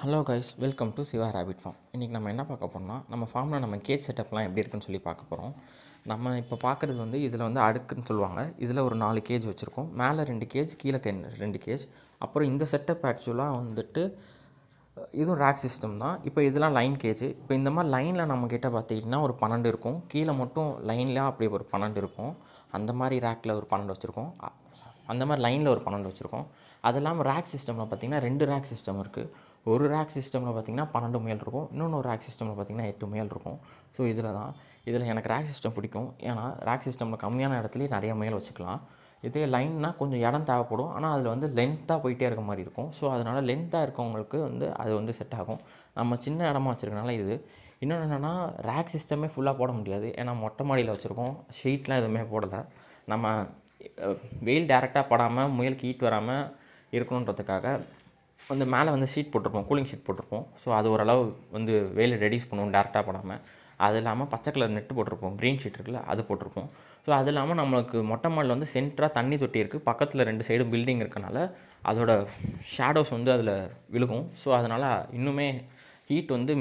Hello guys, welcome to Siva rapid farm. இன்றைக்கி நம்ம என்ன பார்க்க போகிறோம்னா, நம்ம ஃபார்மில் நம்ம கேஜ் செட்டப்லாம் எப்படி இருக்குன்னு சொல்லி பார்க்க போகிறோம். நம்ம இப்போ பார்க்குறது வந்து இதில் வந்து அடுக்குன்னு சொல்லுவாங்க. இதில் ஒரு 4 கேஜ் வச்சுருக்கோம். மேலே 2 கேஜ், கீழே 2 கேஜ். அப்புறம் இந்த செட்டப் ஆக்சுவலாக வந்துட்டு இதுவும் ரேக் சிஸ்டம் தான். இப்போ இதெல்லாம் லைன் கேஜ். இப்போ இந்த மாதிரி லைனில் நம்மக்கிட்ட பார்த்திங்கன்னா ஒரு 12 இருக்கும். கீழே மட்டும் லைனில் அப்படி ஒரு 12 இருக்கும். அந்த மாதிரி ரேக்கில் ஒரு 12 வச்சுருக்கோம். அந்த மாதிரி லைனில் ஒரு 12 வச்சுருக்கோம். அது இல்லாமல் ரேக் சிஸ்டமில் பார்த்திங்கன்னா 2 ரேக் சிஸ்டம் இருக்குது. ஒரு ரேக் சிஸ்டமில் பார்த்திங்கன்னா 12 முயல் இருக்கும். இன்னொன்று ஒரு ரேக் சிஸ்டமில் பார்த்திங்கன்னா 8 முயல் இருக்கும். ஸோ இதில் எனக்கு ரேக் சிஸ்டம் பிடிக்கும். ஏன்னா ரேக் சிஸ்டமில் கம்மியான இடத்துலையே நிறைய முயல் வச்சுக்கலாம். இதே லைன்னால் கொஞ்சம் இடம் தேவைப்படும். ஆனால் அதில் வந்து லென்த்தாக போயிட்டே இருக்க மாதிரி இருக்கும். ஸோ அதனால் லென்த்தாக இருக்கவங்களுக்கு வந்து அது வந்து செட் ஆகும். நம்ம சின்ன இடமா வச்சுருக்கனால இது. இன்னொன்று என்னென்னா, ரேக் சிஸ்டமே ஃபுல்லாக போட முடியாது. ஏன்னா மொட்டை மாடியில் வச்சுருக்கோம். ஷீட்லாம் எதுவுமே போடலை. நம்ம வெயில் டேரெக்டாக படாமல் முயலுக்கு ஹீட் வராமல் இருக்கணுன்றதுக்காக வந்து மேலே வந்து ஷீட் போட்டிருப்போம், கூலிங் ஷீட் போட்டிருப்போம். ஸோ அது ஓரளவு வந்து வெயில் ரெடியூஸ் பண்ணுவோம் டேரெக்டாக படாமல். அது இல்லாமல் பச்சை கலர் நெட்டு போட்டிருப்போம், க்ரீன் ஷீட் இருக்குல்ல, அது போட்டிருப்போம். ஸோ அது இல்லாமல் நம்மளுக்கு மொட்டை மாடியில் வந்து சென்டராக தண்ணி தொட்டி இருக்குது. பக்கத்தில் 2 சைடும் பில்டிங் இருக்கனால அதோட ஷேடோஸ் வந்து அதில் விழுகும். ஸோ அதனால் இன்னுமே ஹீட் வந்து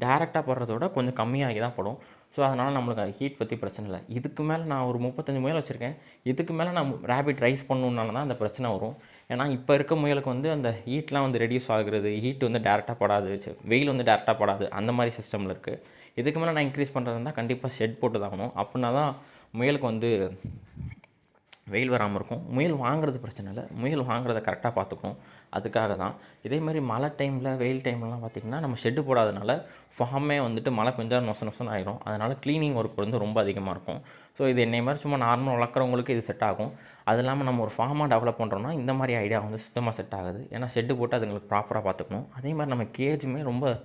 டேரெக்டாக படுறதோட கொஞ்சம் கம்மியாகி தான் படும். ஸோ அதனால் நம்மளுக்கு ஹீட் பற்றி பிரச்சனை இல்லை. இதுக்கு மேலே நான் ஒரு 35 முயல் வச்சுருக்கேன். இதுக்கு மேலே நான் ரேபிட் ரைஸ் பண்ணணுன்னால தான் அந்த பிரச்சனை வரும். ஏன்னா இப்போ இருக்க முயலுக்கு வந்து அந்த ஹீட்லாம் வந்து ரெடியூஸ் ஆகுறது, ஹீட் வந்து டேரெக்டாக படாது, வெயில் வந்து டேரெக்டாக படாது, அந்த மாதிரி சிஸ்டமில் இருக்குது. இதுக்கு மேலே நான் இன்க்ரீஸ் பண்ணுறது இருந்தால் கண்டிப்பாக ஷெட் போட்டு தான் ஆகணும். அப்படின்னா தான் முயலுக்கு வந்து வெயில் வராமல் இருக்கும். முயல் வாங்குறது பிரச்சனை இல்லை, முயல் வாங்குறத கரெக்டாக பார்த்துக்கணும். அதுக்காக தான். இதேமாதிரி மழை டைமில், வெயில் டைம்லலாம் பார்த்திங்கன்னா நம்ம ஷெட்டு போடாதனால ஃபார்மே வந்துட்டு மழை பெஞ்சால் நொசன்னு ஆகிடும். அதனால் க்ளீனிங் ஒர்க் வந்து ரொம்ப அதிகமாக இருக்கும். ஸோ இது என்னை மாதிரி சும்மா நார்மலாக வளர்க்குறவங்களுக்கு இது செட் ஆகும். அது இல்லாமல் நம்ம ஒரு ஃபார்மாக டெவலப் பண்ணுறோன்னா இந்த மாதிரி ஐடியா வந்து சுத்தமாக செட் ஆகுது. ஏன்னா ஷெட்டு போட்டு அதுங்களுக்கு ப்ராப்பராக பார்த்துக்கணும். அதே மாதிரி நம்ம கேஜுமே ரொம்ப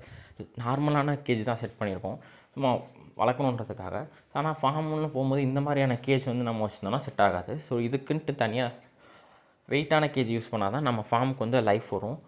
நார்மலான கேஜ் தான் செட் பண்ணியிருக்கோம், சும்மா வளர்க்கணுன்றதுக்காக. ஆனால் ஃபார்ம்னு போகும்போது இந்த மாதிரியான கேஜ் வந்து நம்ம வச்சுருந்தோம்னா செட் ஆகாது. ஸோ இதுக்குன்ட்டு தனியாக வெயிட்டான கேஜ் யூஸ் பண்ணால் தான் நம்ம ஃபார்முக்கு வந்து லைஃப் வரும்.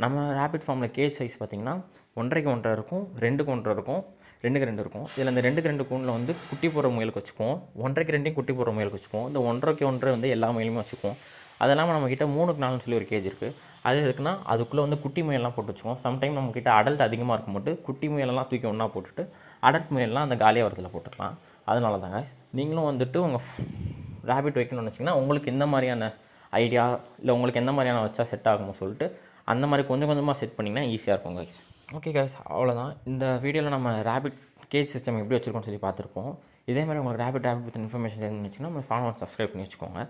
நம்ம ரேபிட் ஃபார்மில் கேஜ் சைஸ் பார்த்திங்கன்னா 1.5க்கு 1.5 இருக்கும், 2க்கு 1.5 இருக்கும், 2க்கு 2 இருக்கும். இதில் இந்த 2க்கு 2 கூண்டில் வந்து குட்டி போடுற முயலுக்கு வச்சுக்குவோம். 1.5க்கு 2 குட்டி போடுற முயலுக்கு வச்சுக்குவோம். இந்த 1.5க்கு 1.5 வந்து எல்லா முயலுமே வச்சுக்குவோம். அது இல்லாமல் நம்மக்கிட்ட 3க்கு 4ன்னு சொல்லி ஒரு கேஜ் இருக்குது. அது எதுக்குன்னா, அதுக்குள்ளே வந்து குட்டி முயல்லாம் போட்டு வச்சுக்குவோம். சம்டைம் நம்மக்கிட்ட அடல்ட் அதிகமாக இருக்கும்போது குட்டி முயலெல்லாம் தூக்கி ஒன்றா போட்டுட்டு அடல்ட் முயல்லாம் அந்த காலியாக வரத்தில் போட்டுக்கலாம். அதனால தாங்க நீங்களும் வந்துட்டு உங்கள் ரேபிட் வைக்கணும்னு வச்சிங்கன்னா, உங்களுக்கு எந்த மாதிரியான ஐடியா இல்லை உங்களுக்கு எந்த மாதிரியான வச்சா செட் ஆகும்னு சொல்லிட்டு அந்த மாதிரி கொஞ்சம் கொஞ்சமாக செட் பண்ணிங்கன்னா ஈஸியாக இருக்கும் கைஸ். ஓகே கைஸ், அவ்வளோதான். இந்த வீடியோவில் நம்ம ரேபிட் கேஜ் சிஸ்டம் எப்படி வச்சுருக்கோம்னு சொல்லி பார்த்துருப்போம். இதே மாதிரி உங்களுக்கு ரேபிட் பற்றி இன்ஃபர்மேஷன் தெரிஞ்சுன்னு வச்சிங்கன்னா நம்ம ஃபாலோ சப்ஸ்கிரைப் பண்ணி வச்சுக்கோங்க.